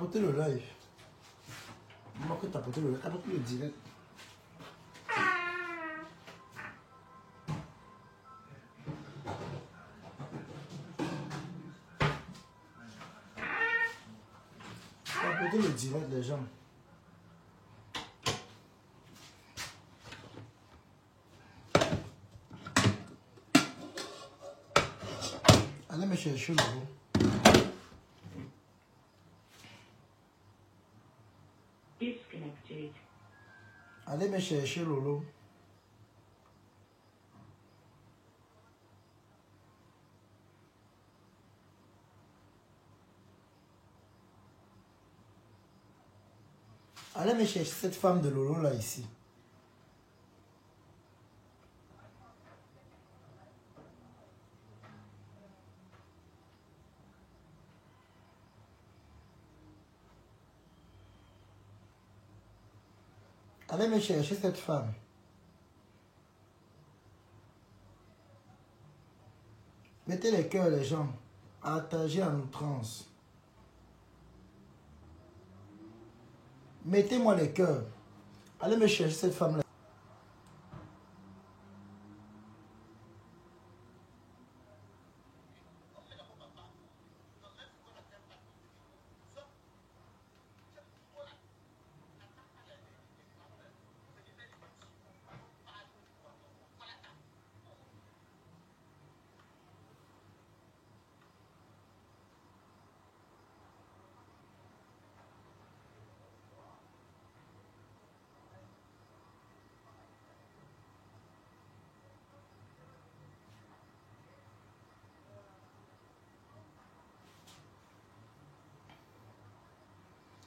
tapoter le live. Moi que tapoter le live, tapoter le direct. Tapoter le direct, les gens. Allez me chercher le lot. Disconnected. Allez me chercher Lolo. Allez me chercher cette femme de Lolo là ici. Allez me chercher cette femme. Mettez les cœurs, les gens. Partagez en outrance. Mettez-moi les cœurs. Allez me chercher cette femme-là.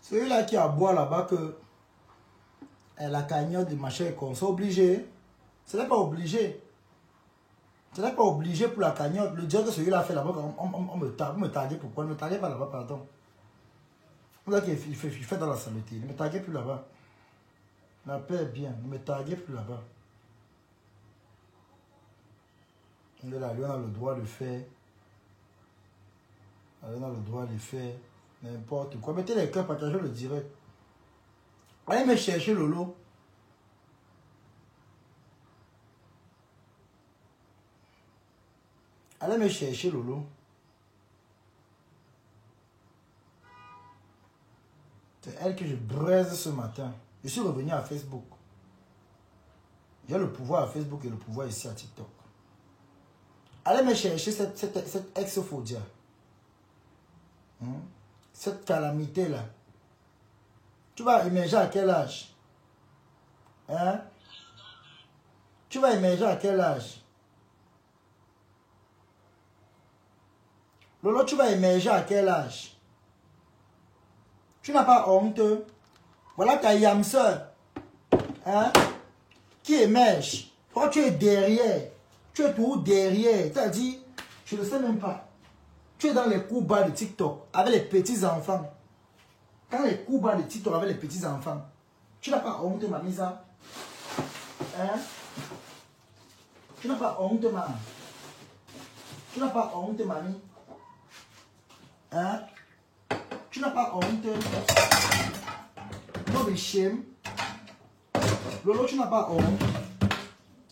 Celui-là qui a boire là-bas que la cagnotte de machin est comme ça, obligé. Ce n'est pas obligé. Ce n'est pas obligé pour la cagnotte. Le dire que celui-là a fait là-bas, on me taguait. Pourquoi? Ne me taguez pas là-bas, pardon. Vous voyez qu'il fait dans la saleté. Ne me taguez plus là-bas. La paix est bien. Ne me taguez plus là-bas. Lui, on a le droit de faire. On a le droit de faire n'importe quoi. Mettez les cœurs, partagez le direct. Allez me chercher Lolo. Allez me chercher Lolo. C'est elle que je braise ce matin. Je suis revenu à Facebook. J'ai le pouvoir à Facebook et le pouvoir ici à TikTok. Allez me chercher cette ex-Fodia. Cette calamité-là. Tu vas émerger à quel âge? Hein? Tu vas émerger à quel âge? Lolo, tu vas émerger à quel âge? Tu n'as pas honte? Voilà ta yamseur. Hein? Qui émerge. Toi, tu es derrière. Tu es tout derrière. C'est-à-dire, je ne sais même pas. Tu es dans les coups bas de TikTok avec les petits-enfants. Quand les coups bas de TikTok avec les petits-enfants. Tu n'as pas honte, mamie, ça? Hein? Tu n'as pas honte, maman? Tu n'as pas honte, mamie? Hein? Tu n'as pas honte? Non, mais shame. Lolo, tu n'as pas honte?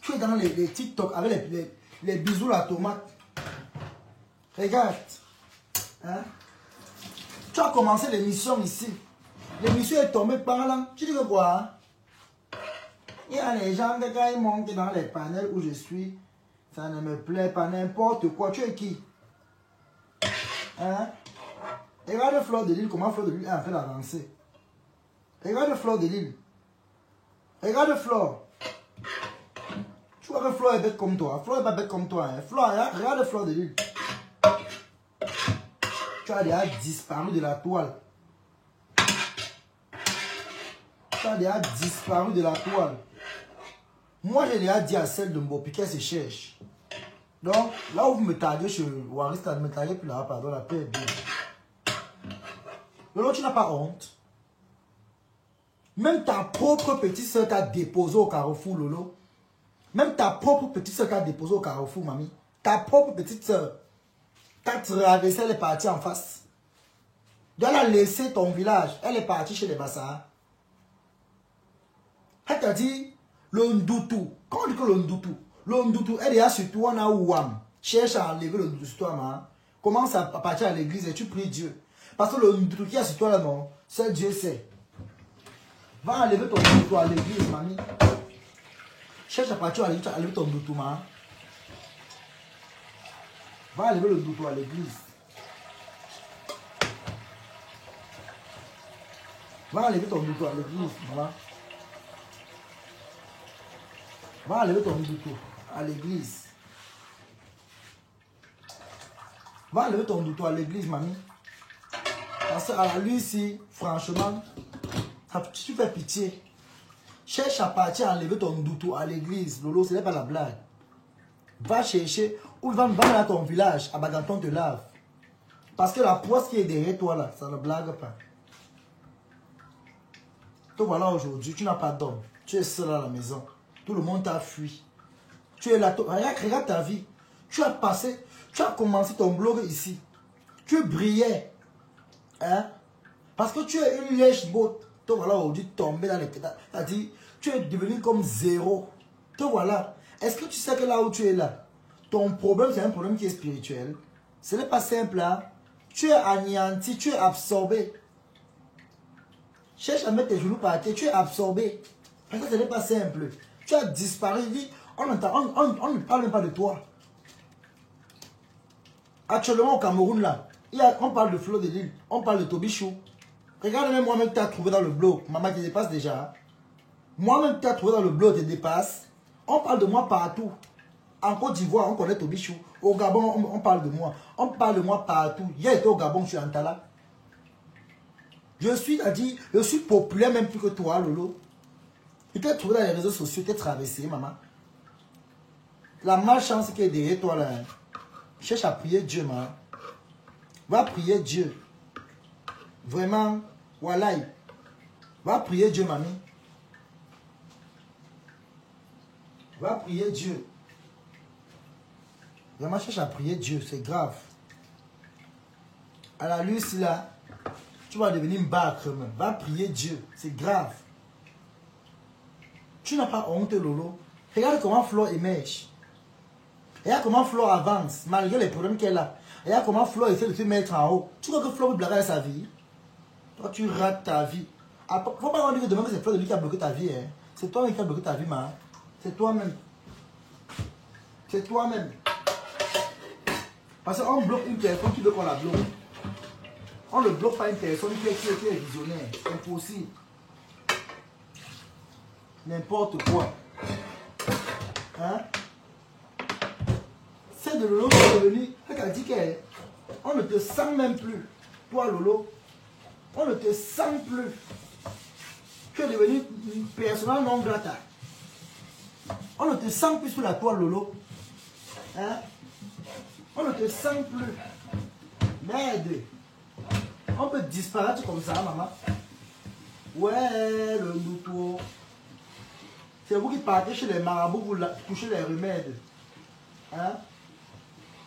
Tu es dans les TikTok avec les bisous la tomate. Regarde. Hein? Tu as commencé l'émission ici. L'émission est tombée par là. Tu dis que quoi? Hein? Il y a les gens qui quand ils montent dans les panels où je suis. Ça ne me plaît pas n'importe quoi. Tu es qui? Hein? Regarde Fleur de Lille, comment Fleur de Lille est en train d'avancer. Regarde Fleur de Lille. Regarde Fleur. Tu vois que Fleur est bête comme toi. Fleur est pas bête comme toi. Hein? Fleur, regarde Fleur de Lille. Tu as déjà disparu de la toile. Tu as déjà disparu de la toile. Moi, j'ai déjà dit à celle de Mbopi qu'elle se cherche. Donc, là où vous me taguez sur Warista, ne me taguez plus là, pardon, la paix est bien. Lolo, tu n'as pas honte. Même ta propre petite soeur t'a déposé au carrefour, Lolo. Même ta propre petite soeur t'a déposé au carrefour, mamie. Ta propre petite soeur. T'as traversé les parties en face. dois la laisser ton village. Elle est partie chez les Bassas. Elle t'a dit, le Ndoutou. Quand on dit que le Ndoutou, elle est là sur toi, on a ouam. Cherche à enlever le Ndoutou sur toi, man. Commence à partir à l'église et tu pries Dieu. Parce que le Ndoutou qui est sur toi là, non, seul Dieu sait. Va enlever ton Ndoutou à l'église, mamie. Cherche à partir à l'église, enlever ton Ndoutou, man. Va enlever le Ndoutou à l'église. Va enlever ton Ndoutou à l'église, voilà. Va enlever ton Ndoutou à l'église. Va enlever ton Ndoutou à l'église, mamie. Parce que lui ici, franchement, tu fais pitié. Cherche à partir à enlever ton Ndoutou à l'église. Lolo, ce n'est pas la blague. Va chercher, ou va dans ton village, à Baganton te lave. Parce que la poisse qui est derrière toi là, ça ne blague pas. Te voilà aujourd'hui, tu n'as pas d'homme. Tu es seul à la maison. Tout le monde t'a fui. Tu es là, regarde ta vie. Tu as commencé ton blog ici. Tu brillais. Hein? Parce que tu es une lèche botte. Te voilà aujourd'hui tombé dans les pétales. C'est-à-dire, tu es devenu comme zéro. Te voilà. Est-ce que tu sais que là où tu es là, ton problème c'est un problème qui est spirituel. Ce n'est pas simple là. Tu es anéanti, tu es absorbé. Cherche à mettre tes genoux par terre, tu es absorbé. Parce que ce n'est pas simple. Tu as disparu, on ne parle même pas de toi. Actuellement au Cameroun là, on parle de Flo de Lille, on parle de Tobichou. Regarde même moi-même que tu as trouvé dans le blog. Maman te dépasse déjà. Moi-même que tu as trouvé dans le blog te dépasse. On parle de moi partout. En Côte d'Ivoire, on connaît Tobichou. Au Gabon, on parle de moi. On parle de moi partout. Hier, j'étais au Gabon, je suis en Tala. Je suis populaire même plus que toi, Lolo. Tu t'es trouvé dans les réseaux sociaux, tu t'es traversé, maman. La malchance qui est derrière toi, là. Cherche à prier Dieu, maman. Va prier Dieu. Vraiment, voilà. Va prier Dieu, mamie. Va prier Dieu. Vraiment, cherche à prier Dieu, c'est grave. À la luce, là, tu vas devenir une bâcle. Va prier Dieu, c'est grave. Tu n'as pas honte, Lolo. Regarde comment Flo émerge. Regarde comment Flo avance, malgré les problèmes qu'elle a. Regarde comment Flo essaie de se mettre en haut. Tu crois que Flo peut blaguer sa vie? Toi, tu rates ta vie. Il ne faut pas dire demain que c'est Flo de lui qui a bloqué ta vie. Hein. C'est toi-même qui a bloqué ta vie, man. C'est toi-même. C'est toi-même. Parce qu'on bloque une personne qui veut qu'on la bloque. On ne bloque pas une personne qui est visionnaire. C'est impossible. N'importe quoi. Hein? C'est de Lolo qui est devenu. Elle a dit qu'on ne te sent même plus. Toi, Lolo, on ne te sent plus. Tu es devenu une personne non grata. On ne te sent plus sous la toile, Lolo. Hein? On ne te sent plus. Merde. On peut disparaître comme ça, maman. Ouais, le Ndoutou. C'est vous qui partez chez les marabouts pour toucher les remèdes. Hein?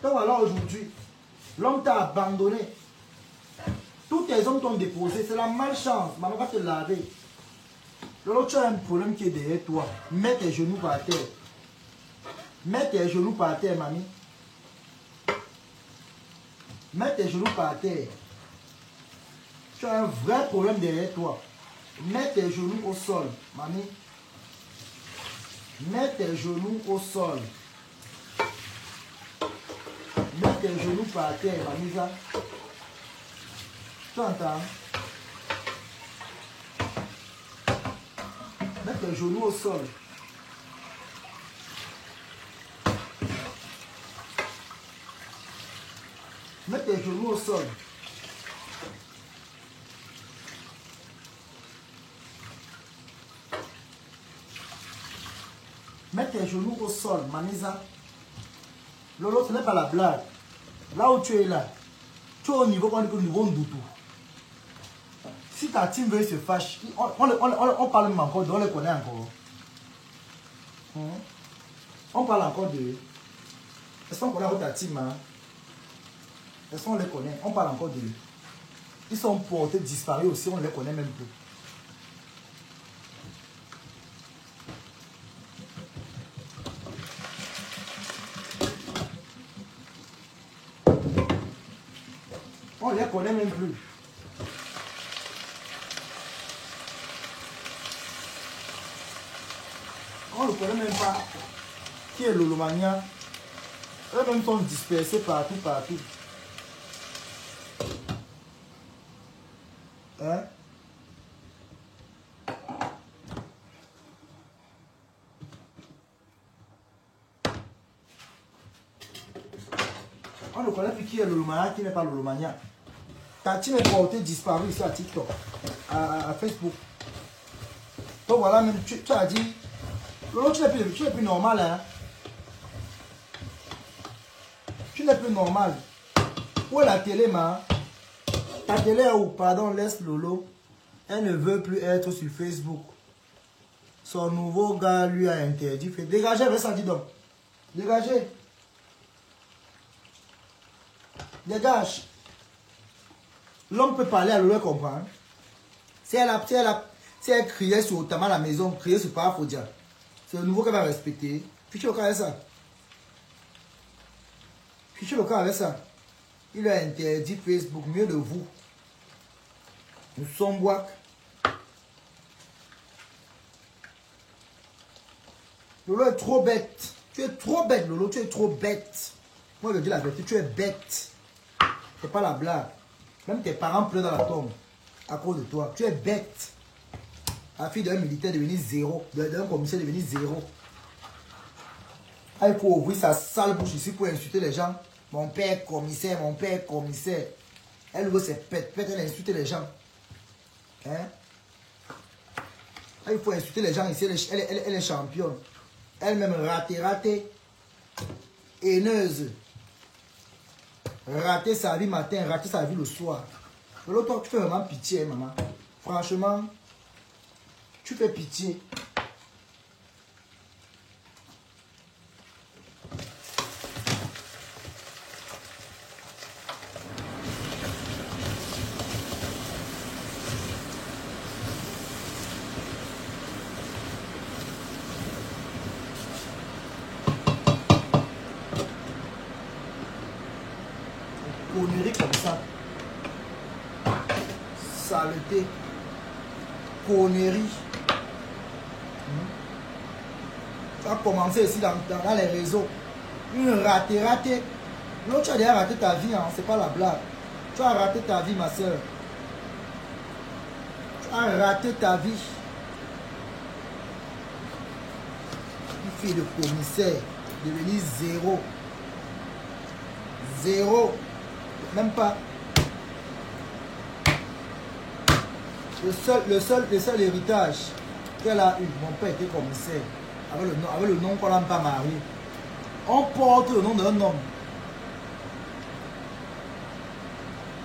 Donc voilà aujourd'hui, l'homme t'a abandonné. Tous tes hommes t'ont déposé. C'est la malchance. Maman va te laver. L'autre, tu as un problème qui est derrière toi. Mets tes genoux par terre. Mets tes genoux par terre, mamie. Mets tes genoux par terre. Tu as un vrai problème derrière toi. Mets tes genoux au sol, mamie. Mets tes genoux au sol. Mets tes genoux par terre, mamie. Tu entends? Mets tes genoux au sol. Mets tes genoux au sol. Mets tes genoux au sol, Manisa. Lolo, ce n'est pas la blague. Là où tu es là, tu es au niveau qu'on dit au niveau Ndoutou. Si ta team veut se fâche, on parle même encore, on les connaît encore. On parle encore de... Est-ce qu'on connaît encore ta team, hein? Est-ce qu'on les connaît? On parle encore de... Ils sont portés, disparus aussi, on ne les connaît même plus. On ne les connaît même plus. On ne connaît même pas qui est Lolomania. Eux-mêmes sont dispersés partout, partout. Hein? On ne connaît plus qui est Lolomania, qui n'est pas Lolomania. Ta team est portée disparue ici à TikTok, à Facebook. Donc voilà, même tu as dit, Lolo, tu n'es plus normal. Hein? Tu n'es plus normal. Où est la télé, ma? Ta télé est où? Pardon, laisse Lolo. Elle ne veut plus être sur Facebook. Son nouveau gars lui a interdit. Dégagez avec ça, dis donc. Dégagez. Dégage. L'homme peut parler à Lolo, comprendre. Si elle criait sur Otama à la maison, criait sur Parafodia, c'est le nouveau qu'elle va respecter. Fichez le cas avec ça. Fichez le cas avec ça. Il a interdit Facebook, mieux de vous. Nous sommes bois. Lolo est trop bête. Tu es trop bête, Lolo. Tu es trop bête. Moi, je dis la vérité. Tu es bête. C'est pas la blague. Même tes parents pleurent dans la tombe à cause de toi. Tu es bête. La fille d'un militaire devenue zéro. D'un commissaire devenue zéro. Ah, il faut ouvrir sa sale bouche ici pour insulter les gens. Mon père commissaire, mon père commissaire. Elle veut se pète, elle insulte les gens. Hein? Ah, il faut insulter les gens ici. Elle est championne. Elle-même ratée. Haineuse. Rater sa vie matin, rater sa vie le soir. L'autre, tu fais vraiment pitié, maman. Franchement, tu fais pitié. Conneries comme ça. Saleté. Conneries. Tu as commencé ici dans les réseaux. Une ratée. L'autre, tu as déjà raté ta vie, hein, c'est pas la blague. Tu as raté ta vie, ma soeur. Tu as raté ta vie. Une fille de commissaire, devenue zéro. Zéro. Même pas. Le seul héritage qu'elle a eu, mon père était commissaire, avec le nom qu'on n'a pas marié. On porte le nom d'un homme.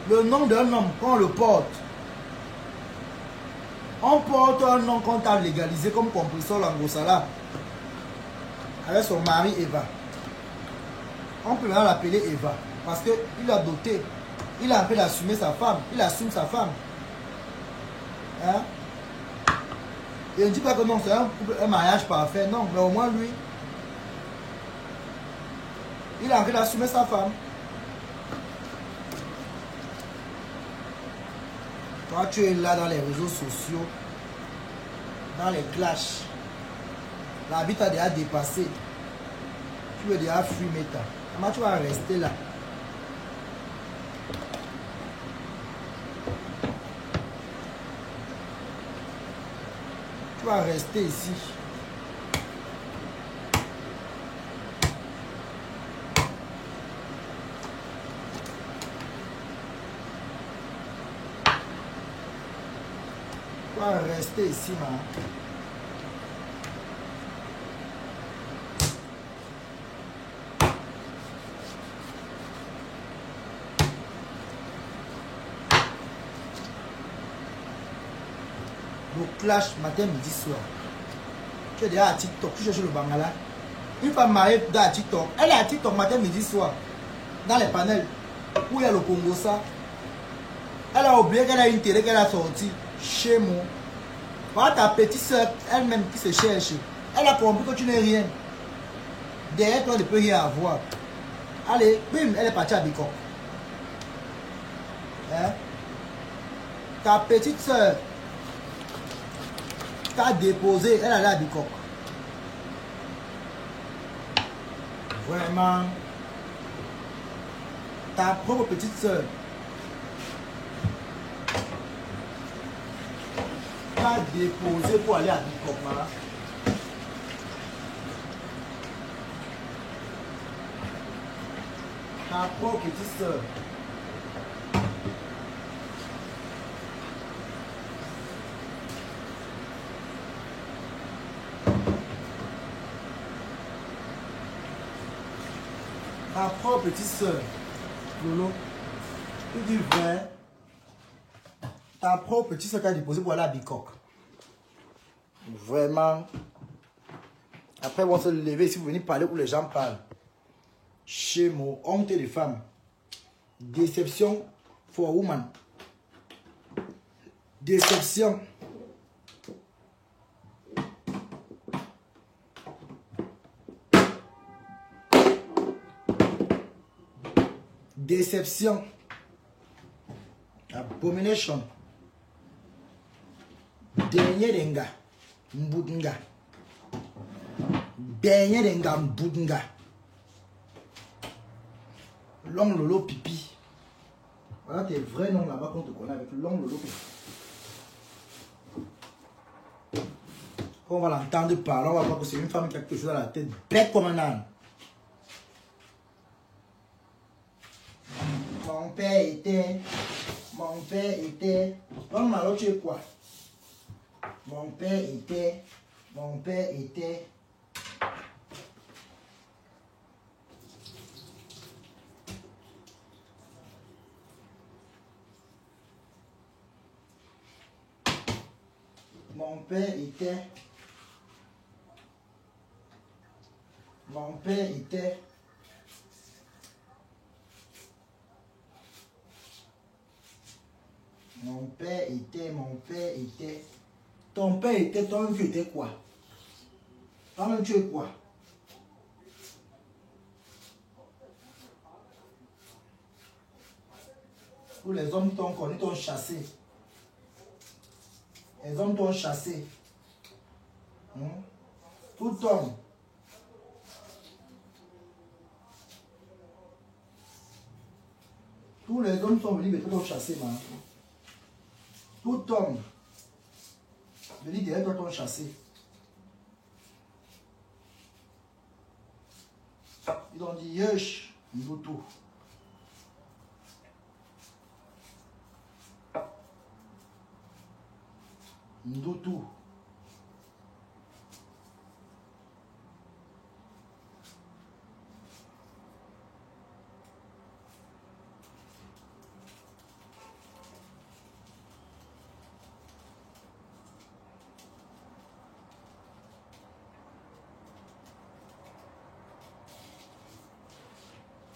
Le nom d'un homme, quand on le porte, on porte un nom qu'on a légalisé comme compresseur Langosala avec son mari Eva. On peut maintenant l'appeler Eva parce qu'il a doté. Il a appelé d'assumer sa femme. Il assume sa femme. Hein? Et on ne dit pas que non, c'est un mariage parfait. Non, mais au moins lui, il a appelé d'assumer sa femme. Toi, tu es là dans les réseaux sociaux, dans les clashs. La vie t'a déjà dépassé. Tu veux déjà fuir Meta. Comment tu vas rester là? Tu vas rester ici. Tu vas rester ici, man. Le clash matin, midi, soir. Tu es déjà à TikTok, tu cherches le Bangala. Une femme mariée dans TikTok, elle est à TikTok matin, midi, soir. Dans les panels où il y a le Congo, ça. Elle a oublié qu'elle a une télé qu'elle a sortie chez moi. Voilà ta petite soeur elle-même qui se cherche. Elle a compris que tu n'es rien. Derrière toi, tu ne peux rien avoir. Allez, bim, elle est partie à Bicor. Hein? Ta petite soeur t'a déposé, elle allait à Bicor. Vraiment. Ta propre petite soeur t'a déposé pour aller à Bicor. Ta propre petite soeur. Ta propre petite soeur. Lolo, tu dis vrai. Ta propre petite soeur t'a déposé pour aller à Bicoque. Vraiment. Après, on va se lever si vous venez parler où les gens parlent. Chez moi, honte des femmes. Déception for woman. Déception. Déception. Abomination. Dernier denga. Mbudunga. Dernier denga mbudunga. Long Lolo Pipi. Voilà tes vrais noms là-bas qu'on te connaît avec Long Lolo Pipi. Quand on va l'entendre parler, on va voir que c'est une femme qui a quelque chose dans la tête, bête comme un âne. Mon père était. Non, alors tu es quoi? Mon père était. Mon père était. Mon père était. Mon père était. Mon père était. Mon père était. Ton père était. Toi-même tu étais quoi? Toi-même tu es quoi? Tous les hommes t'ont connu, t'ont chassé. Les hommes t'ont chassé. Tout homme. Tous les hommes sont venus, mais t'ont chassé, man. Tout homme. Venu derrière toi, t'ont chassé. Ils ont dit, yesh, Mbutu. Mbutu.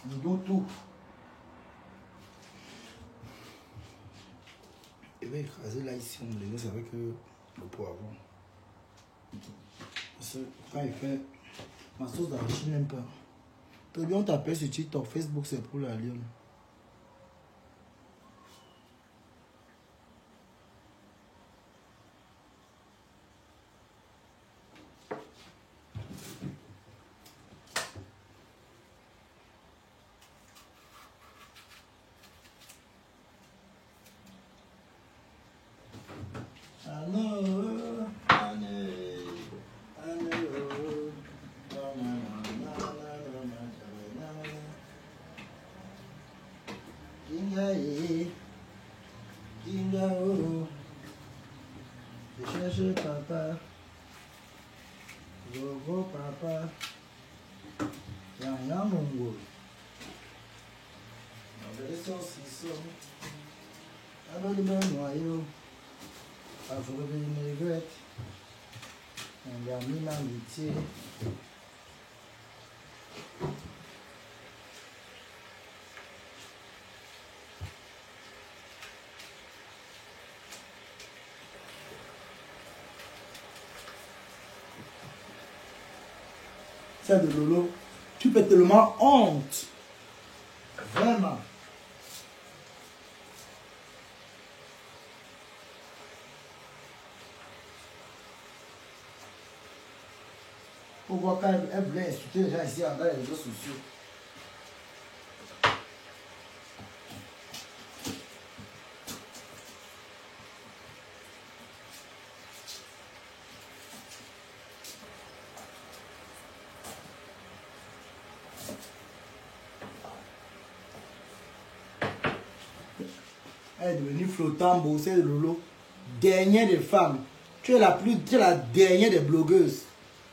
Mbutu. Et bien écraser là ici, on me laisse avec le poivron. Parce que quand il fait ma sauce d'arachide, n'aime pas. Très bien, on t'appelle sur TikTok, Facebook, c'est pour la lionne. Papa, Gogo papa, Yaya Mongo. Avec saucisson, avec le noyau, avec le vinaigrette, on a mis l'amitié. celle de Lolo, tu peux tellement honte. Vraiment. Pour voir quand elle voulait insulter les gens ici dans les réseaux sociaux. Elle est devenue flottante, bossée de Lolo. Dernière des femmes. Tu es la dernière des blogueuses.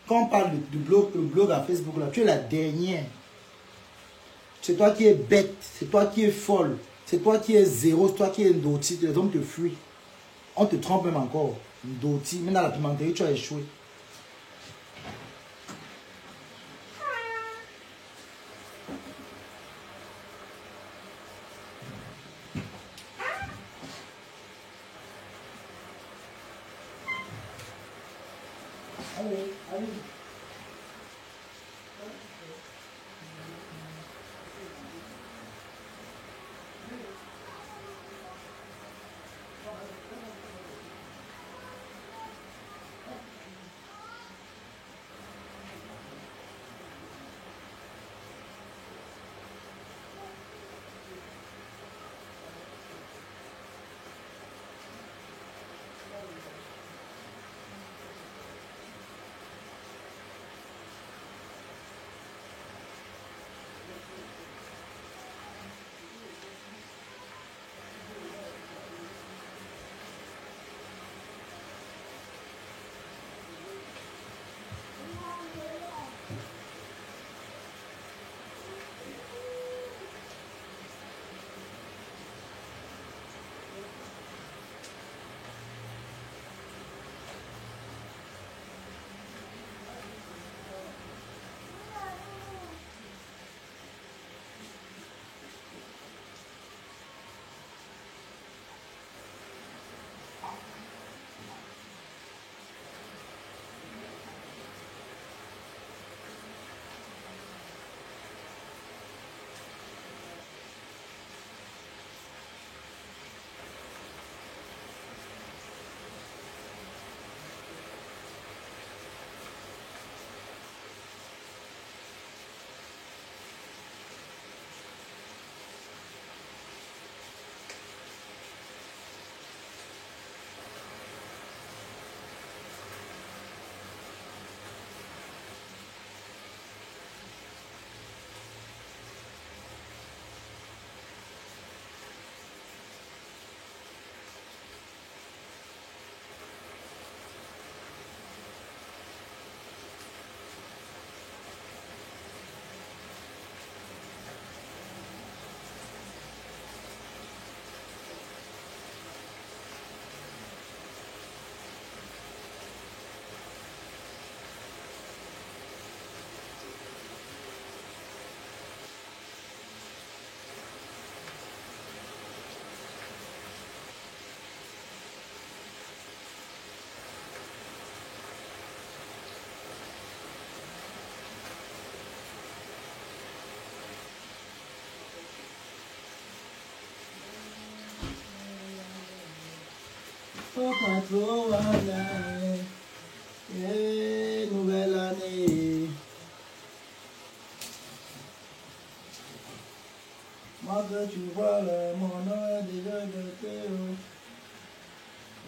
Quand on parle du blog, le blog à Facebook, là, tu es la dernière. C'est toi qui es bête, c'est toi qui es folle, c'est toi qui es zéro, c'est toi qui es ndoti. Les hommes te fuient. On te trompe même encore. Ndoti. Même dans la pimenterie, tu as échoué. Allez, allez. Nouvelle année. Moi que tu vois, mon nom est déjà gâté.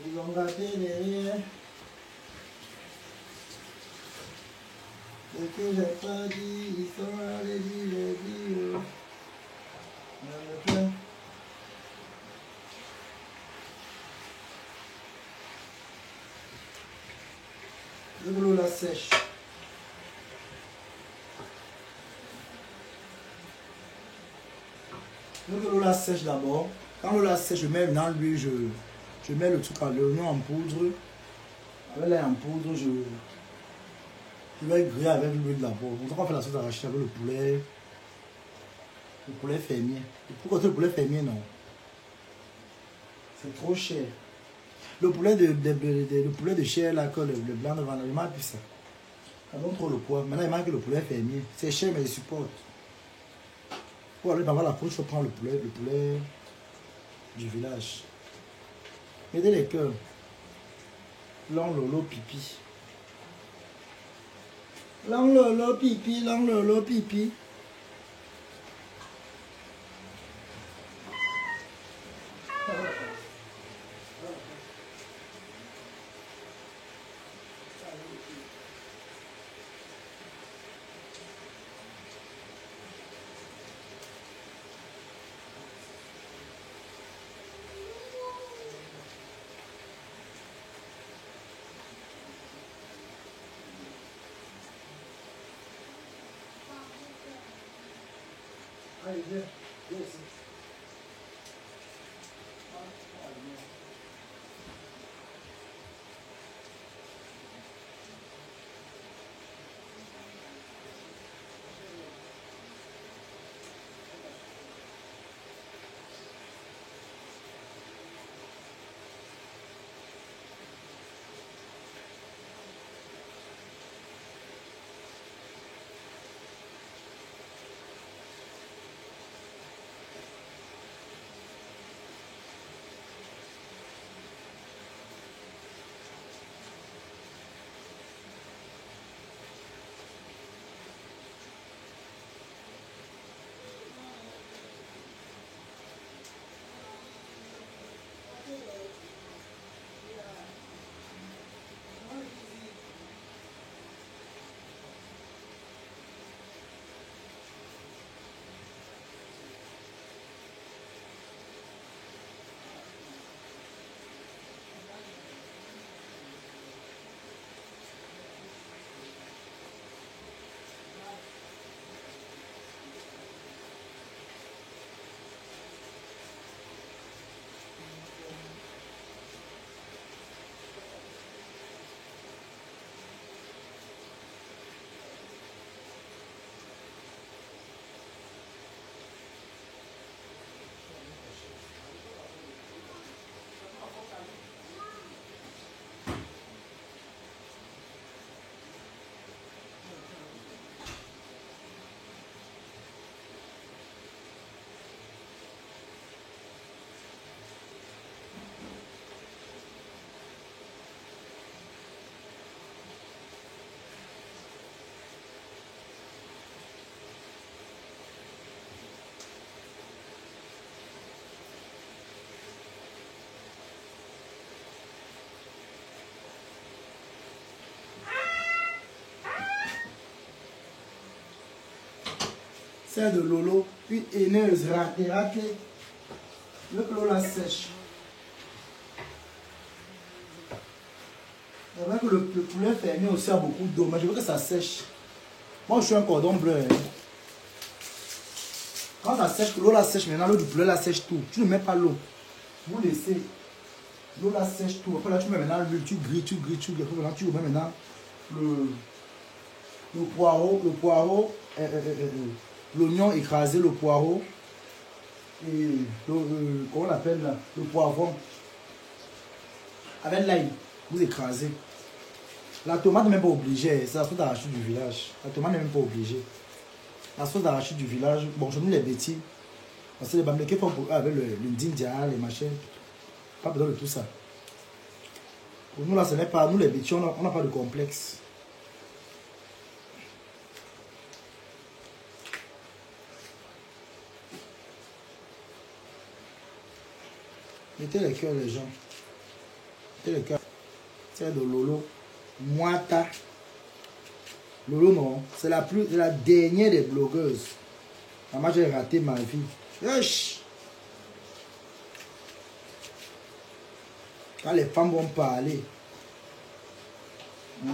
Ils ont gâté derrière. Ce que j'ai pas dit, ils sont allés dire, les dire. Le boulot la sèche. Le boulot la sèche d'abord. Quand l'eau la sèche, je mets dans l'huile, je mets le truc à l'oignon en poudre. Avec l'ail en poudre, je vais griller avec l'huile d'abord. Pour ça qu'on fait la sauce arachide avec le poulet fermier. Et pourquoi le poulet fermier non? C'est trop cher. Le poulet de chair là, que le blanc de vendredi, m'a plus ça. Ça donne trop le poids. Maintenant, il manque le poulet fermier. C'est cher, mais il supporte. Pour aller dans la poche, il faut prendre le poulet du village. Mettez les cœurs. Long lolo pipi. Long lolo pipi, long lolo pipi. Allez, viens, viens ici. C'est de Lolo, une haineuse ratée. Le que l'eau la sèche. C'est vrai que le poulet fermier aussi a beaucoup d'eau, mais je veux que ça sèche. Moi, je suis un cordon bleu. Hein. Quand ça sèche, l'eau la sèche, maintenant l'eau du poulet la sèche tout. Tu ne mets pas l'eau. Vous laissez. L'eau la sèche tout. Après là, tu mets maintenant l'huile, tu grilles. Après maintenant, tu mets maintenant le poireau, l'oignon écrasé, le poireau. Et comment on appelle là, le poivron avec l'ail, vous écrasez. La tomate n'est même pas obligée, c'est la sauce d'arachide du village. La tomate n'est même pas obligée. La sauce d'arachide du village, bon, je nous les bêtis. Parce que les bamblés font avec le dindia, les machins. Pas besoin de tout ça. Pour nous là, ce n'est pas, nous les bêtis, on n'a pas de complexe. Mettez les cœurs les gens. Mettez les cœurs. C'est de Lolo. Moata. Lolo non. C'est la dernière des blogueuses. Moi j'ai raté ma vie. Wesh. Quand les femmes vont parler. Hein?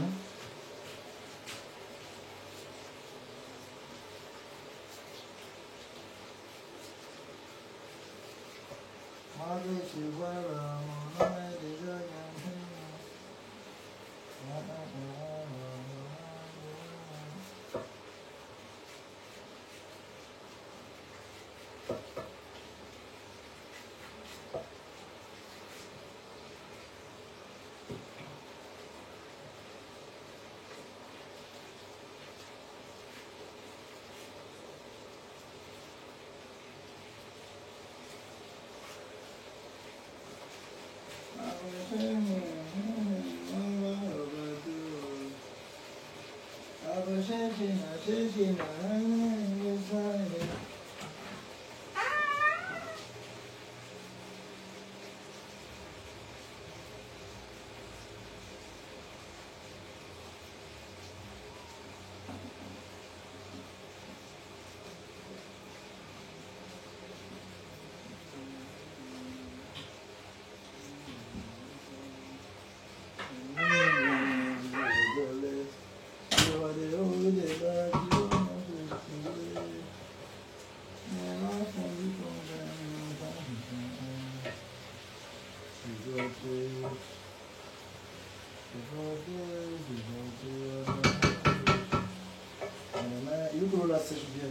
là sèche bien.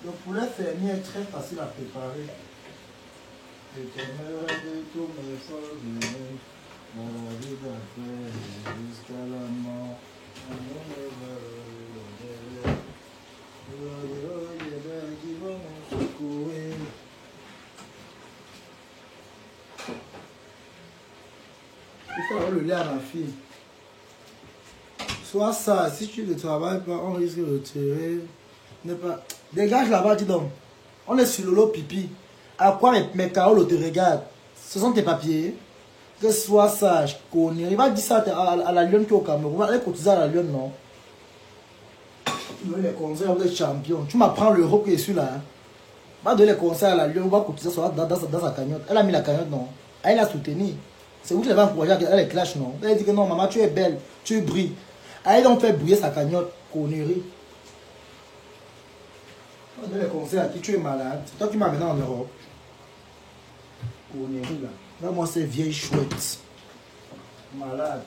Le poulet fermier est très facile à préparer. Éternel de tous mes forces, la vie d'affaires jusqu'à la mort. Qui vont nous secouer. Il faut avoir le lait à ma fille. Soit ça, si tu ne travailles pas, on risque de tirer. Ne pas. Dégage là-bas, dis donc. On est sur le lot pipi. À quoi mes Carole te regardent? Ce sont tes papiers. Que sois sage, connerie. Il va dire ça à la Lyon qui est au Cameroun. On va aller cotiser à la Lyon, non? Tu donnes les conseils, vous êtes champion. Tu m'apprends l'Europe qui est celui-là. Hein? Va donner les conseils à la Lyon, on va cotiser dans sa cagnotte. Elle a mis la cagnotte, non? Elle l'a soutenue. C'est vous qui l'avez encouragé à elle clash, non? Elle dit que non, maman, tu es belle, tu brilles. Elle donc fait briller sa cagnotte, connerie. On donne les conseils à qui tu es malade. C'est toi qui m'as amené en Europe. Connerie là. Là, moi, c'est vieille chouette. Malade.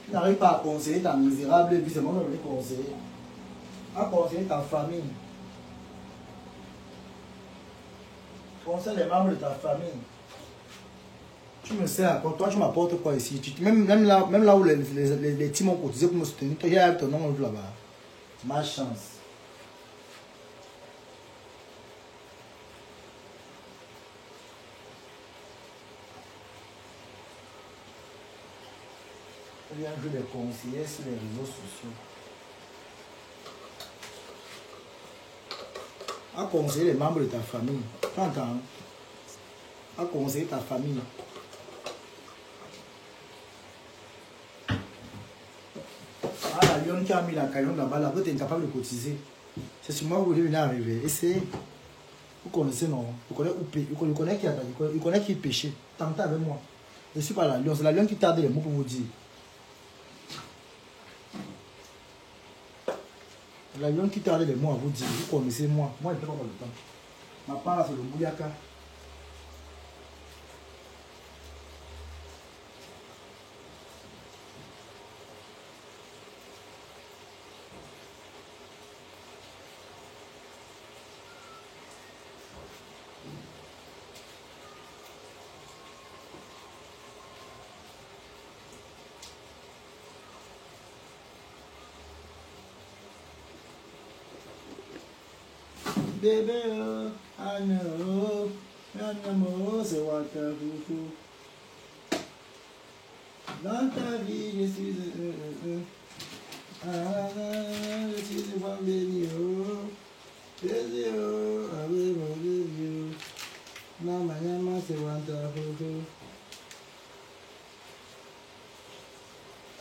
Tu n'arrives pas à conseiller ta misérable vie, c'est moi qui vais conseiller. À conseiller ta famille. Conseille les membres de ta famille. Tu me sais à quoi? Toi, tu m'apportes quoi ici? Même là où les teams ont cotisé pour me soutenir, toi, il y a ton nom là-bas. Ma chance. Je viens jouer les conseillers sur les réseaux sociaux. À conseiller les membres de ta famille. Tu entends? À conseiller ta famille. Ah, la Lyon qui a mis la cagnotte là-bas, là, tu es incapable de cotiser. C'est sur moi que vous voulez venir arriver. Essayez. Vous connaissez, non? Vous connaissez qui a il connaît qui péché. Tentez avec moi. Je ne suis pas la Lyon. C'est la Lyon qui tarde les mots pour vous dire. La Lyon qui tarde les mots à vous dire. Vous connaissez moi. Moi, je ne peux pas avoir le temps. Ma part là, c'est le Bouyaka. Bébé, I know, c'est wonderful. Dans ta vie, je suis je suis un béni, baby, I will believe you. Nama, c'est wonderful.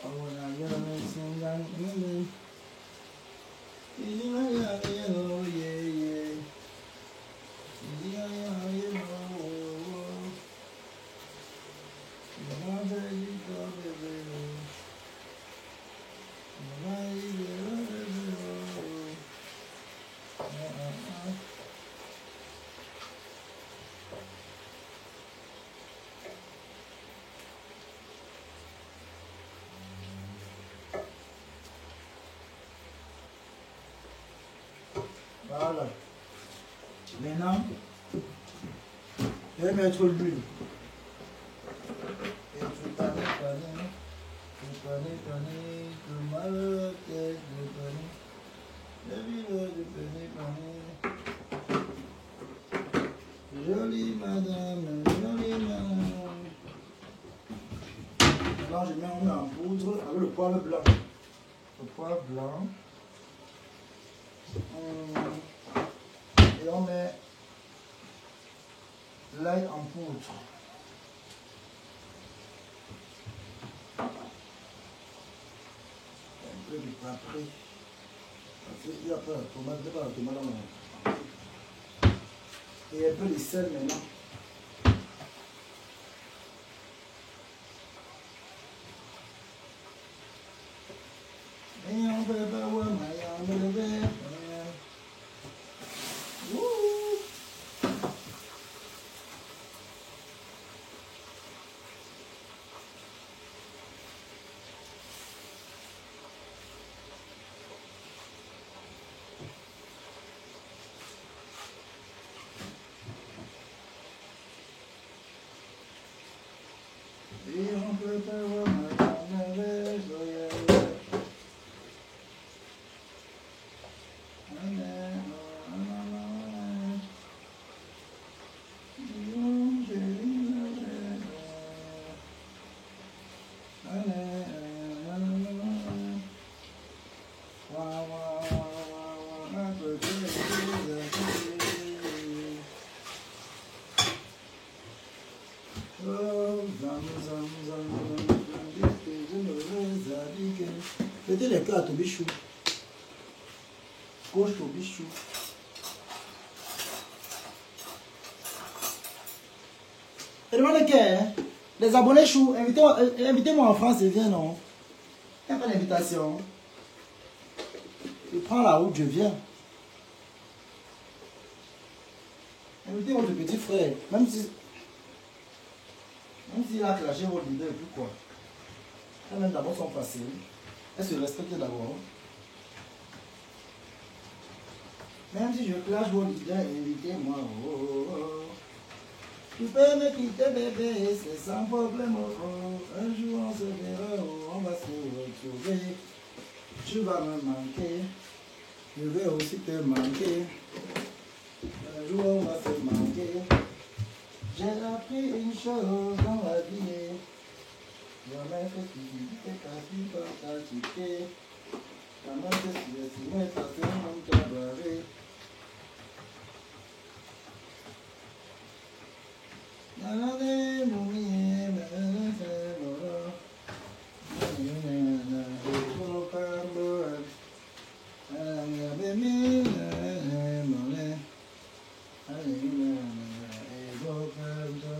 Oh, I gotta sing that. Oh, yeah, yeah. Voilà. Maintenant, je vais mettre l'huile. Et tu panes, tomate, du pané. Le vivre du pané. Jolie madame, jolie madame. Maintenant, je mets en poudre avec le poivre blanc. Le poivre blanc. Et on met l'ail en poudre. Un peu de paprika. Il n'y a pas la tomate, il n'y a pas la tomate là. Et un peu de sel maintenant. Et on peut pas voir, mais on peut le faire. Et on peut pas voir, mais on peut le faire. Mettez les plats à Tobichou. Gauche Tobichou. Et demandez que les abonnés chou, invitez-moi en France et viens, non? Il n'y a pas d'invitation. Je prends la route, je viens. Invitez votre petit frère, même s'il a clashé votre leader, pourquoi? Elles-mêmes d'abord sont passées. Elles se respectent d'abord. Même si je clash vos leaders, invitez-moi. Oh, oh, oh. Tu peux me quitter bébé, c'est sans problème. Oh, oh. Un jour on se verra, oh, on va se retrouver. Tu vas me manquer, je vais aussi te manquer. Un jour on va se manquer. J'ai appris une chose dans la vie. Jamais fait tu t'es pas quitter. Jamais fait tu m'es passé mon cabaret. Nanane moumie, nanane moro. Nanane moro kambo. Nanane bemi, nanane mole. Nanane moro kambo.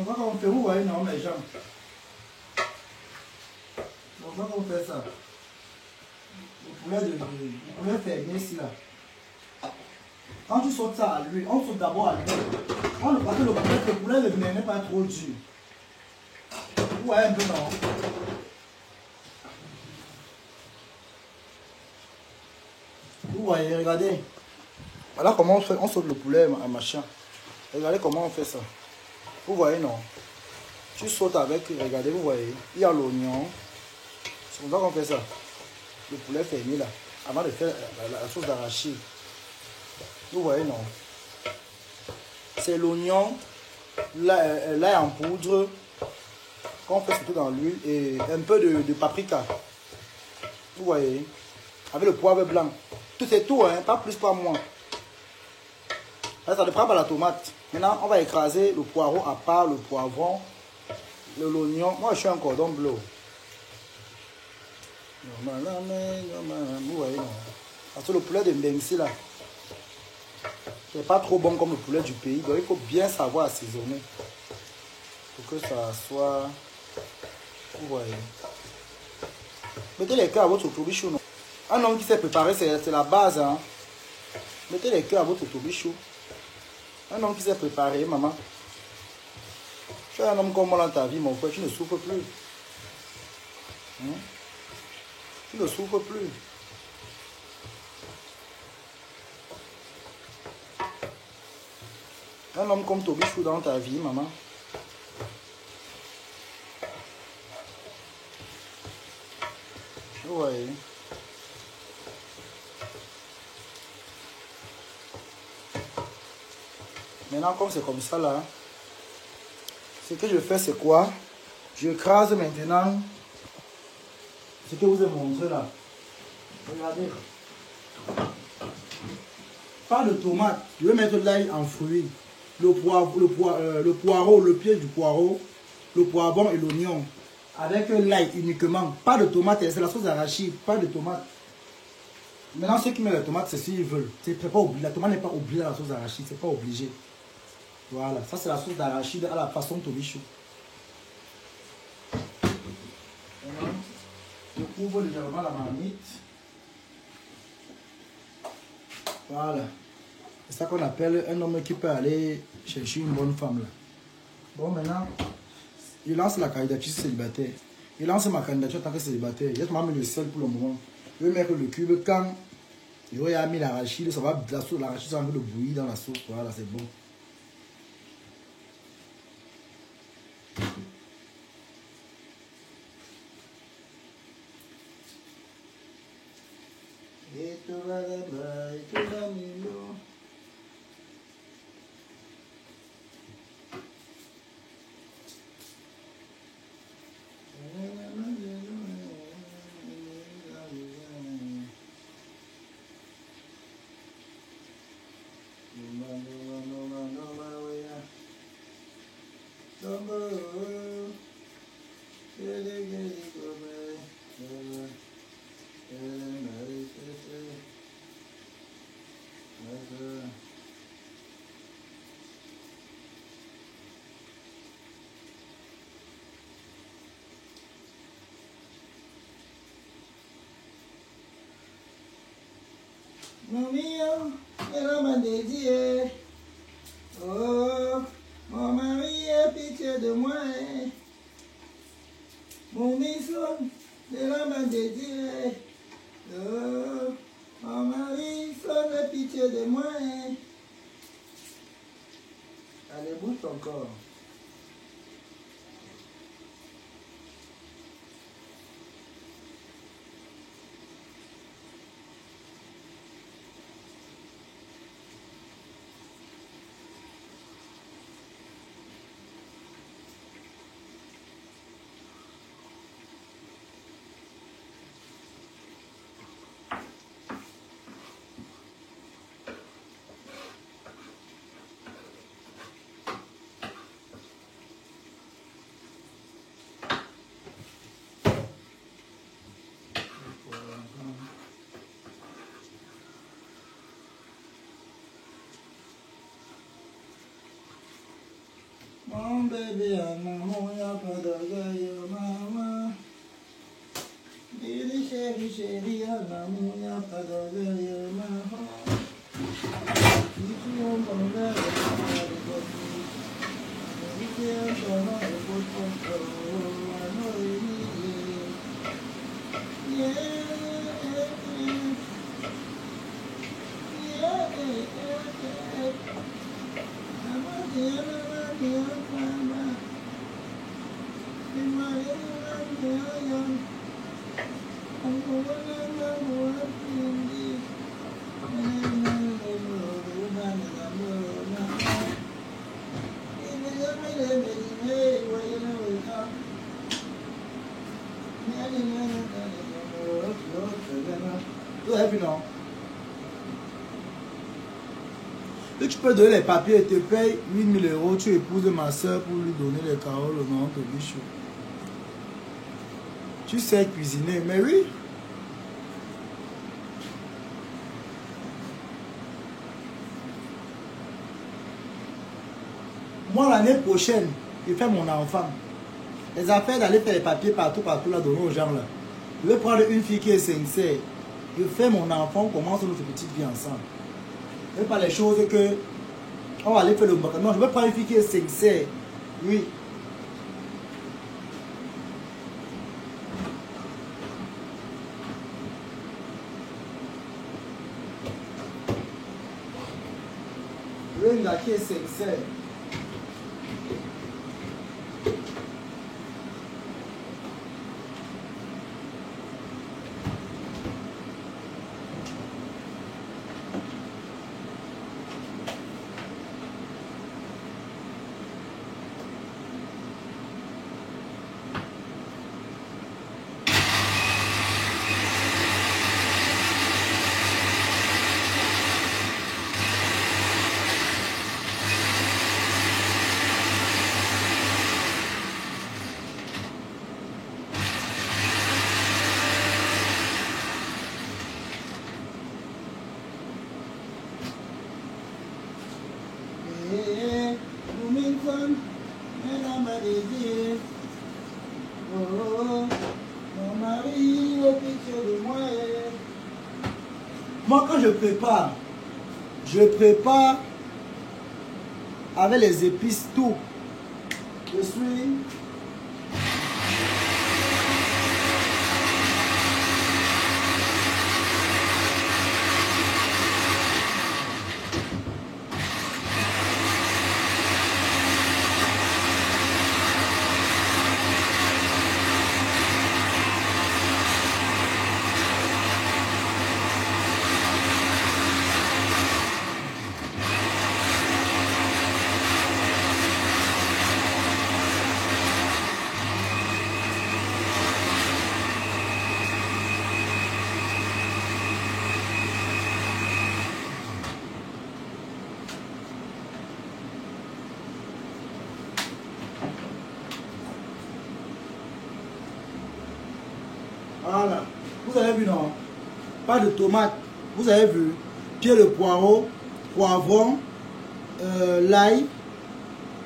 On va qu'on fait où, ouais, non, mes gens. On va qu'on fait ça. Le poulet fermé ici, là. Quand tu sautes ça à l'huile, on saute d'abord à l'huile. Parce que le poulet n'est pas trop dur. Ouais, un peu non. Vous voyez, regardez. Voilà comment on saute le poulet à machin. Regardez comment on fait ça. Vous voyez, non? Tu sautes avec, regardez, vous voyez. Il y a l'oignon. C'est comme ça qu'on fait ça. Le poulet fermé là. Avant de faire la sauce d'arachide. Vous voyez, non? C'est l'oignon, l'ail en poudre, qu'on fait surtout dans l'huile, et un peu de paprika. Vous voyez? Avec le poivre blanc. Tout c'est tout, hein? Pas plus, pas moins. Là, ça ne prend pas la tomate. Maintenant, on va écraser le poireau à part, le poivron, l'oignon. Moi, je suis un cordon bleu. Vous voyez, non? Parce que le poulet de Mbengsi, là, c'est pas trop bon comme le poulet du pays. Donc, il faut bien savoir assaisonner. Pour que ça soit... Vous voyez. Mettez les cœurs à votre tobichou, non? Un homme qui s'est préparé, c'est la base, hein. Mettez les cœurs à votre tobichou. Un homme qui s'est préparé, maman. Tu es un homme comme moi dans ta vie, mon frère, tu ne souffres plus. Hein? Tu ne souffres plus. Un homme comme Tobichou dans ta vie, maman. Vous voyez. Maintenant, comme c'est comme ça là, ce que je fais, c'est quoi? Je crase maintenant ce que vous avez montré là. Regardez. Pas de tomate. Je vais mettre l'ail en fruits. Le poireau, le pied du poireau, le poivron et l'oignon. Avec l'ail uniquement. Pas de tomate, c'est la sauce d'arachide. Pas de tomate. Maintenant, ceux qui mettent la tomate, c'est s'ils veulent. Pas obligé. La tomate n'est pas obligée dans la sauce d'arachide. C'est pas obligé. Voilà. Ça, c'est la sauce d'arachide à la façon Tobichou. Je couvre légèrement la marmite. Voilà. C'est ça qu'on appelle un homme qui peut aller chercher une bonne femme là. Bon, maintenant, il lance la candidature célibataire. Il lance ma candidature en tant que célibataire. Il m'a mis le sel pour le moment. Je vais mettre le cube. Quand j'aurai mis l'arachide, ça va, l'arachide, ça va mettre le bouillir dans la sauce. Voilà, c'est bon. Et tout va là-bas, et tout va mieux. Mon mignon, elle m'a dédié. Oh, mon mari a pitié de moi. Mon mission, elle m'a dédié. Oh, mon mari sonne pitié de moi. Allez, bouge ton corps. baby, maman, y'a pas d'orgueil, maman. Chérie, chérie, chérie, maman, y'a pas d'orgueil, maman. Si tu m'en parles, Et tu peux donner les papiers et te paye 8000 €, tu épouses ma soeur pour lui donner les carottes, le nom de bichou. Tu sais cuisiner, mais oui. Moi, l'année prochaine, je fais mon enfant. Les affaires d'aller faire les papiers partout, là, donner aux gens là. Je vais prendre une fille qui est sincère. Je fais mon enfant, on commence notre petite vie ensemble. Et pas les choses que on va aller faire le bac. Non, je vais prendre une fille qui est sincère. Oui. Je veux une gars qui est sincère. Moi, quand je prépare avec les épices, tout. Je suis... Voilà. Vous avez vu, non? Pas de tomates. Vous avez vu? Pied de poireau, poivron, l'ail,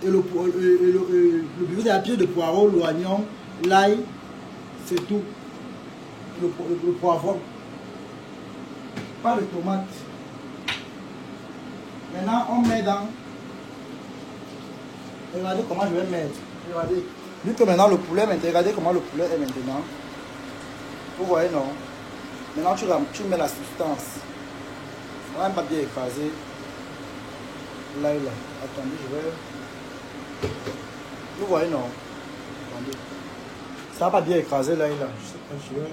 et vous avez pied de poireau, l'oignon, l'ail, c'est tout. Le poivron. Pas de tomates. Maintenant, on met dans... Regardez comment je vais mettre. Regardez. Vu que maintenant le poulet, regardez comment le poulet est maintenant. Vous voyez, non? Maintenant, tu mets la substance. On va même pas bien écraser. Là et là. Attendez, je vais... Vous voyez, non? Attendez. Ça va pas bien écraser là et là. Je sais pas, je vais...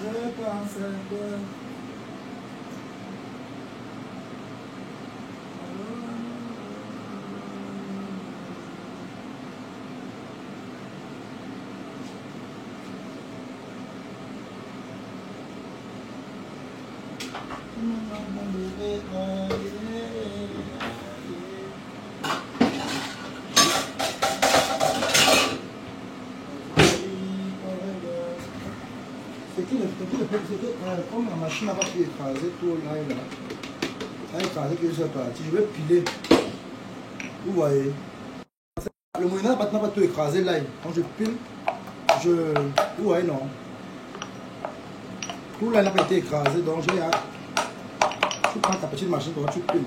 Je pense que... Comme la machine n'a pas pu écraser tout là et là, ça a écrasé que c'est parti. Je vais piler. Vous voyez. Le moyen n'a pas tout écrasé là. Quand je pile, vous voyez, non. Tout là n'a pas été écrasé, donc j'ai hâte. Tu prends ta petite machine, tu piles.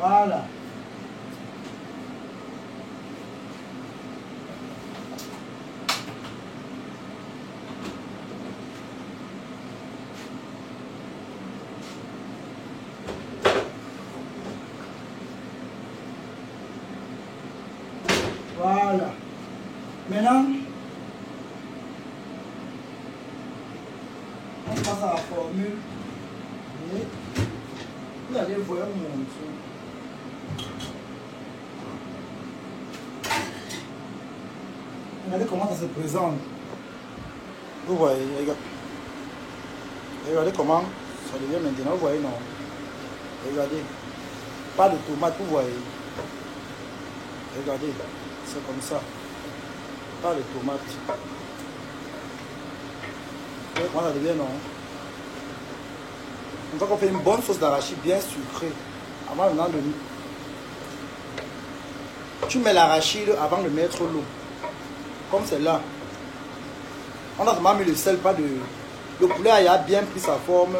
Voilà. Voilà. Maintenant, on passe à la formule. Et vous allez voir mon truc. Regardez comment ça se présente. Vous voyez, regardez comment ça devient maintenant. Vous voyez, non? Regardez. Pas de tomate, vous voyez. Regardez, c'est comme ça. Pas de tomate. Vous voyez comment ça devient, non? Une fois qu'on fait une bonne sauce d'arachide bien sucrée, avant maintenant de... Tu mets l'arachide avant de mettre l'eau. Comme c'est là. On a vraiment mis le sel, pas de... Le poulet a bien pris sa forme.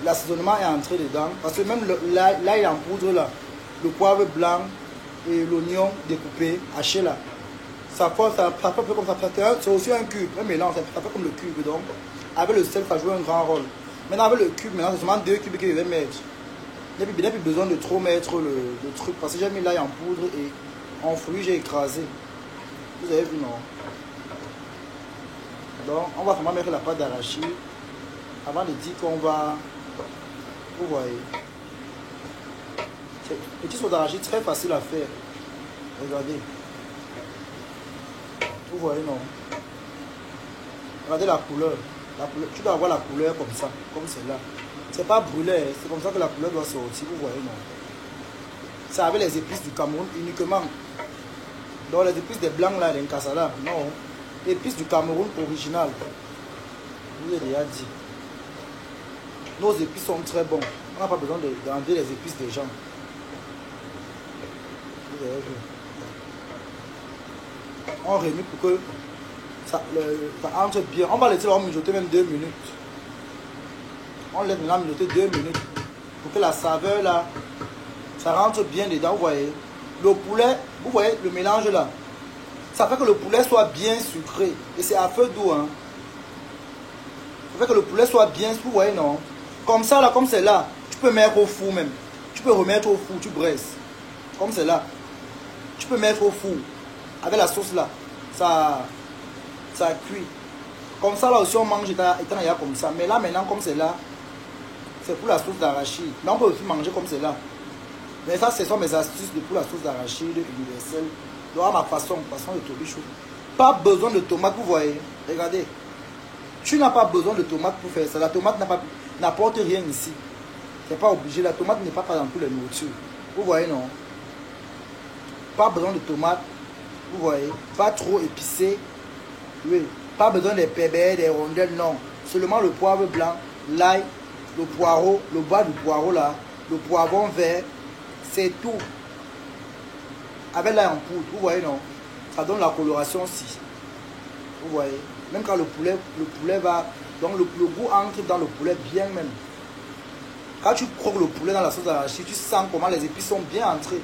L'assaisonnement est entré dedans. Parce que même l'ail en poudre là, le poivre blanc et l'oignon découpé, haché là, ça fait un peu comme ça. C'est aussi un cube, un mélange, ça fait comme le cube. Donc, avec le sel, ça joue un grand rôle. Maintenant, avec le cube, c'est seulement 2 cubes que je vais mettre. Il n'y a plus besoin de trop mettre le truc. Parce que j'ai mis l'ail en poudre et en fruit, j'ai écrasé. Vous avez vu, non? Donc, on va vraiment mettre la pâte d'arachide avant de dire qu'on va... Vous voyez. Petit sauce d'arachide, très facile à faire. Regardez. Vous voyez, non? Regardez la couleur. Tu dois avoir la couleur comme ça, comme celle-là. C'est pas brûlé, c'est comme ça que la couleur doit sortir. Vous voyez, non? C'est avec les épices du Cameroun uniquement. Donc les épices des blancs là, les Nkassala, non. Épices du Cameroun original. Je vous ai déjà dit. Nos épices sont très bons. On n'a pas besoin d'enlever les épices des gens. Vous avez vu. On remet pour que ça entre bien. On va laisser mijoter même 2 minutes. On laisse maintenant mijoter 2 minutes. Pour que la saveur là, ça rentre bien dedans. Vous voyez. Le poulet, vous voyez le mélange là. Ça fait que le poulet soit bien sucré. Et c'est à feu doux. Hein. Ça fait que le poulet soit bien, vous voyez, non? Comme ça, là, comme c'est là, tu peux mettre au four même. Tu peux remettre au four, tu bresses. Comme c'est là. Tu peux mettre au four. Avec la sauce là. Ça cuit. Comme ça, là aussi, on mange étant comme ça. Mais là, maintenant, comme c'est là, c'est pour la sauce d'arachide. Mais on peut aussi manger comme c'est là. Mais ça, ce sont mes astuces pour la sauce d'arachide universelle. Donc, à ma façon de tobichou. Pas besoin de tomate, vous voyez. Regardez. Tu n'as pas besoin de tomate pour faire ça. La tomate n'apporte rien ici. C'est pas obligé. La tomate n'est pas dans toutes les nourritures. Vous voyez, non? Pas besoin de tomate. Vous voyez. Pas trop épicé. Oui. Pas besoin des pépins, des rondelles, non. Seulement le poivre blanc, l'ail, le poireau, le bas du poireau là. le poivron vert, c'est tout. Avec l'ail en poudre, vous voyez non? Ça donne la coloration aussi. Vous voyez? Même quand le poulet va... Donc le goût entre dans le poulet bien même. Quand tu croques le poulet dans la sauce d'arachide, tu sens comment les épices sont bien entrées.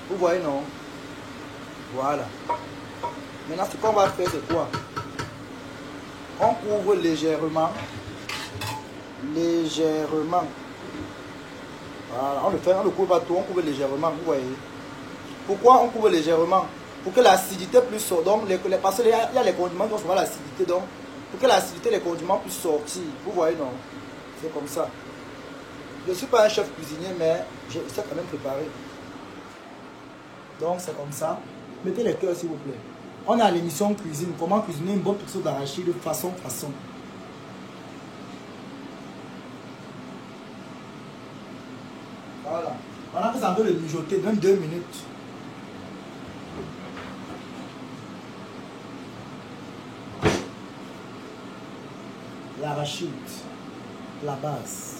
Vous voyez non? Voilà. Maintenant ce qu'on va faire c'est quoi? On couvre légèrement. Légèrement. Voilà, on ne couvre pas tout, on couvre légèrement, vous voyez. Pourquoi on couvre légèrement? Pour que l'acidité puisse sortir. Donc, parce qu'il y a les condiments qui ont souvent l'acidité. Donc, pour que l'acidité, les condiments puissent sortir. Vous voyez, non? C'est comme ça. Je ne suis pas un chef cuisinier, mais je sais quand même préparer. Donc, c'est comme ça. Mettez les cœurs, s'il vous plaît. On a l'émission cuisine. Comment cuisiner une bonne petite sauce d'arachide de façon. Voilà. Pendant que ça veut le mijoter, même 2 minutes. L'arachide, la base.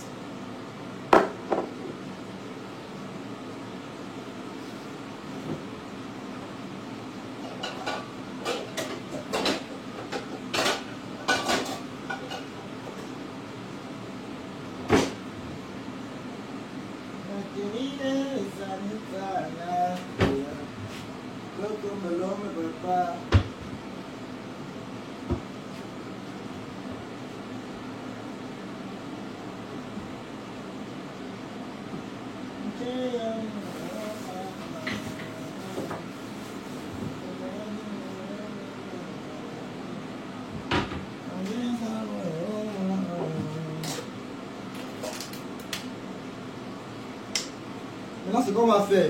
Maintenant, ce qu'on va faire,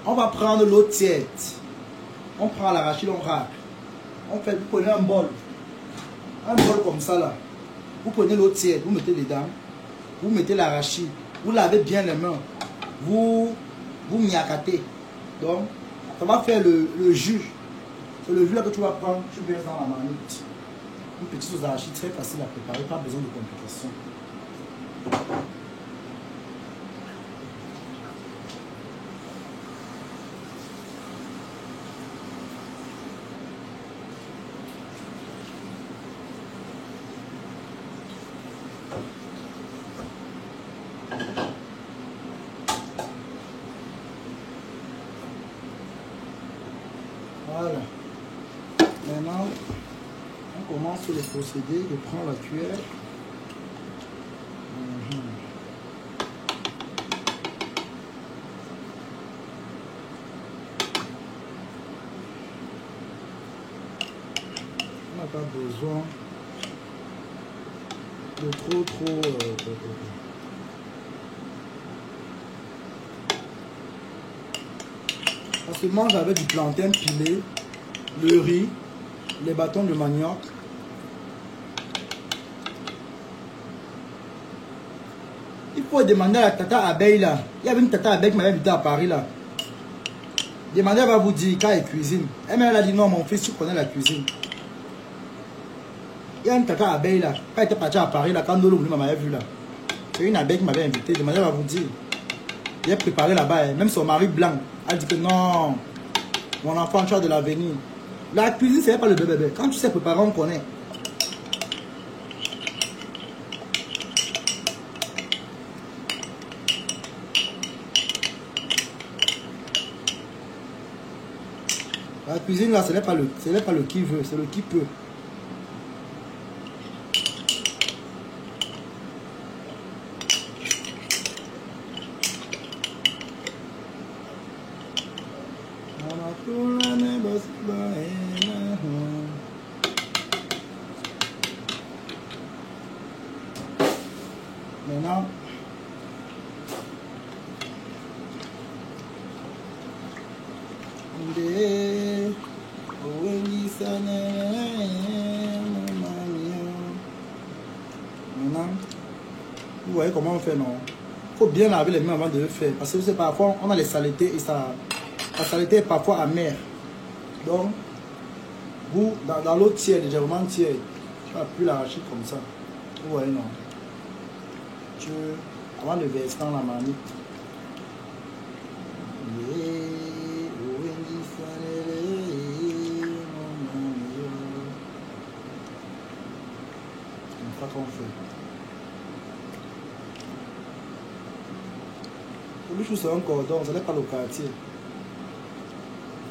on va prendre l'eau tiède. On prend l'arachide, on racle. On fait, vous prenez un bol comme ça là. Vous prenez l'eau tiède, vous mettez dedans. Vous mettez l'arachide. Vous lavez bien les mains. Vous miacatez. Donc, ça va faire le jus. C'est le jus là que tu vas prendre, tu verses dans la marmite. Une petite sauce d'arachide très facile à préparer, pas besoin de complications. Voilà. Maintenant, on commence le procédé. Je prends la cuillère. On n'a pas besoin de trop. Parce que moi j'avais du plantain pilé, le riz, les bâtons de manioc. Il faut demander à la tata abeille là. Il y avait une tata abeille qui m'avait invité à Paris là. Demandez, elle va vous dire quand elle cuisine. Elle a dit non, mon fils, tu connais la cuisine. Il y a une tata abeille là. Quand elle était partie à Paris là, quand Nolo m'avait vu là. C'est une abeille qui m'avait invité. Demandez, elle va vous dire. J'ai préparé là-bas, même son mari blanc. Elle dit que non, mon enfant, tu as de l'avenir. La cuisine, c'est pas le bébé. Quand tu sais préparer, on connaît. La cuisine, là, ce n'est pas le qui veut, c'est le qui peut. Maintenant, vous voyez comment on fait, non? Il faut bien laver les mains avant de le faire. Parce que parfois, on a les saletés et ça, la saleté est parfois amère. Donc, vous, dans l'eau tiède, légèrement tiède, tu vas plus l'arracher comme ça. Vous voyez, non? Avant de verser dans la marmite. C'est ça qu'on fait. Aujourd'hui, c'est un cordon, ça n'est pas le quartier.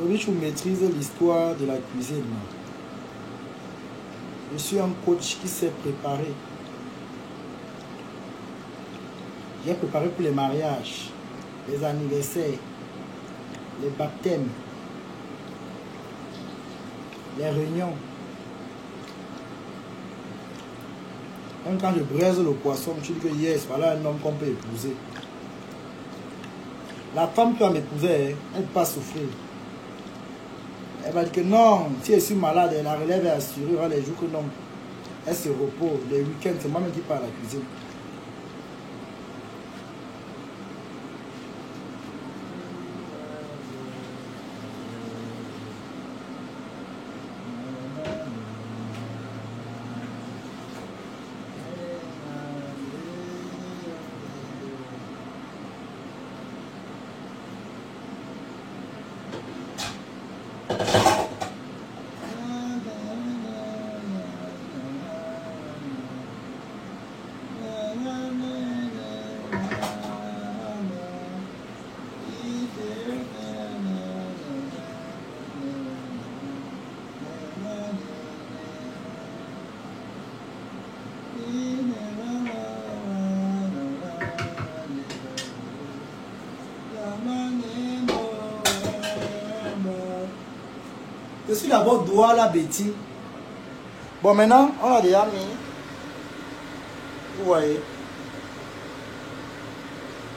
Aujourd'hui, je maîtrise l'histoire de la cuisine. Je suis un coach qui s'est préparé. J'ai préparé pour les mariages, les anniversaires, les baptêmes, les réunions. Même quand je braise le poisson, je dis que yes, voilà un homme qu'on peut épouser. La femme qui va m'épouser, elle ne peut pas souffrir. Elle va dire que non, si elle est malade, la relève est assurée. Il y aura les jours que non. Elle se repose. Les week-ends, c'est moi-même qui pars à la cuisine. Je suis d'abord doigt la Betty. Bon, maintenant, on a déjà mis. Vous voyez.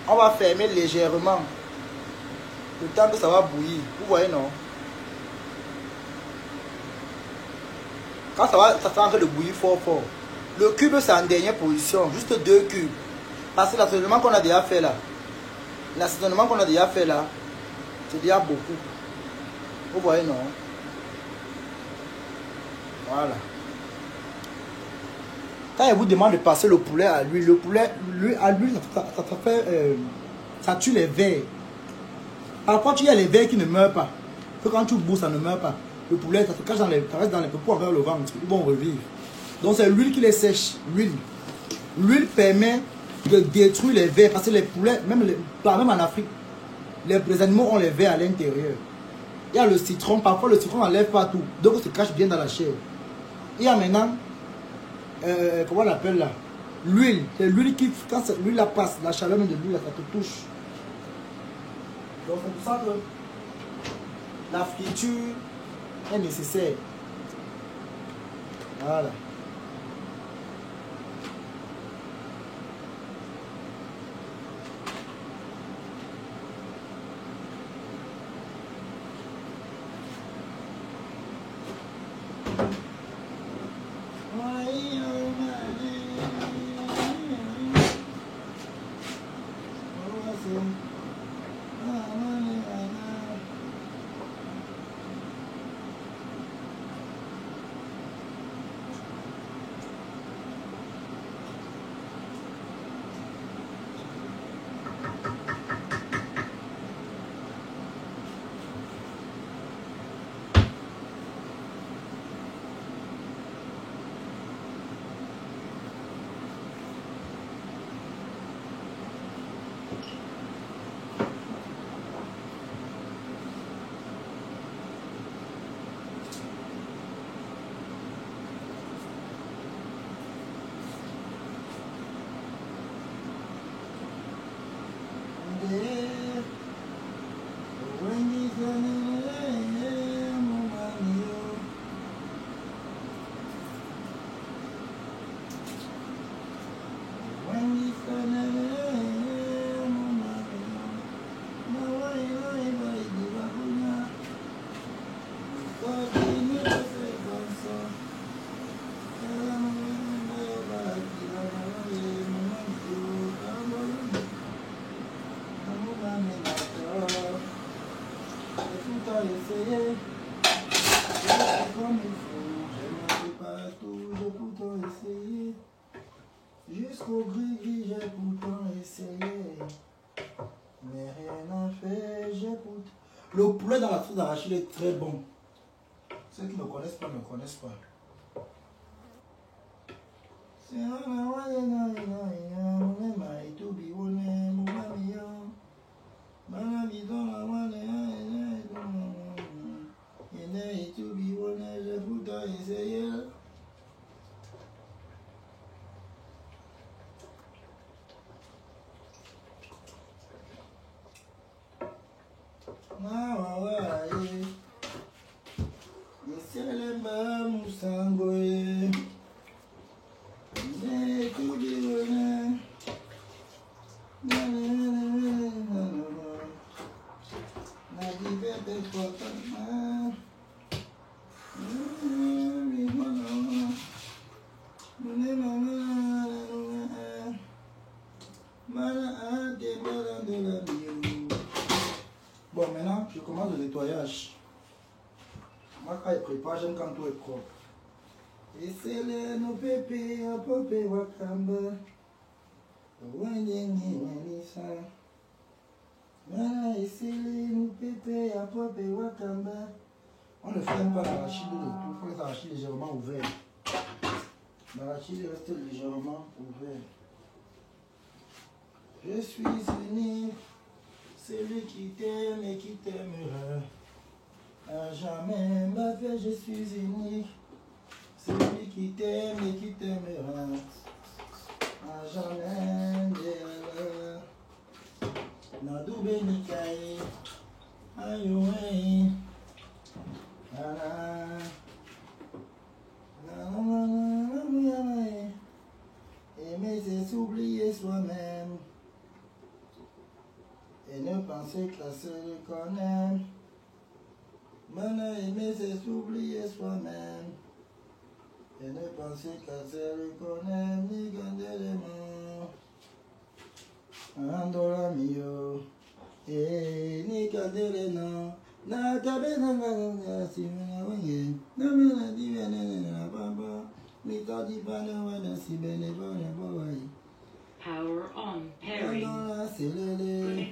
On va fermer légèrement. Le temps que ça va bouillir. Vous voyez, non? Quand ça sera en train de bouillir fort, fort. Le cube, c'est en dernière position. Juste 2 cubes. Parce que l'assaisonnement qu'on a déjà fait là. L'assaisonnement qu'on a déjà fait là. C'est déjà beaucoup. Vous voyez, non? Voilà. Quand il vous demande de passer le poulet à l'huile, le poulet, à l'huile, ça tue les vers. Parfois, tu as les vers qui ne meurent pas. Que quand tu bouges, ça ne meurt pas. Le poulet, ça se cache dans les, ça reste dans les peaux vers le ventre. Ils vont revivre. Donc, c'est l'huile qui les sèche. L'huile. L'huile permet de détruire les vers. Parce que les poulets, même en Afrique, les animaux ont les vers à l'intérieur. Il y a le citron. Parfois, le citron n'enlève pas tout. Donc, il se cache bien dans la chair. Il y a maintenant, comment on l'appelle là? L'huile. C'est l'huile qui, quand l'huile la passe, la chaleur de l'huile, ça te touche. Donc, c'est pour ça que la friture est nécessaire. Voilà. Jusqu'au gris, j'ai pourtant essayé. Mais rien n'a fait, j'ai pourtant... Le poulet dans la sauce d'arachide est très bon. Ceux qui ne connaissent pas, ne connaissent pas. Bon, maintenant, je commence le nettoyage. Moi, quand je prépare, j'aime quand tout est propre. Et c'est là, nos pépés, à popé, wakamba. On ne fait même pas l'arachide de tout, il faut les arachides légèrement ouverts. L'arachide reste légèrement ouvert. Je suis unique, celui qui t'aime et qui t'aimera. À jamais, ma vie, je suis unique, celui qui t'aime et qui t'aimera. À jamais, Nadoube Nikai, Ayoui, aimer c'est s'oublier soi-même et ne penser que la seule qu'on aime. Maintenant aimer c'est s'oublier soi-même et ne penser que la seule qu'on aime, ni garder les mains. Andola mio, ni garder les noms. Na tabe na nga si na wange na mena di bene na baba mi ta di bane wana si bene bane boy. Power on. Pairing. Andola selele.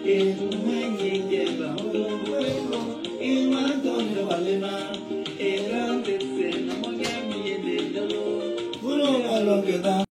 Vous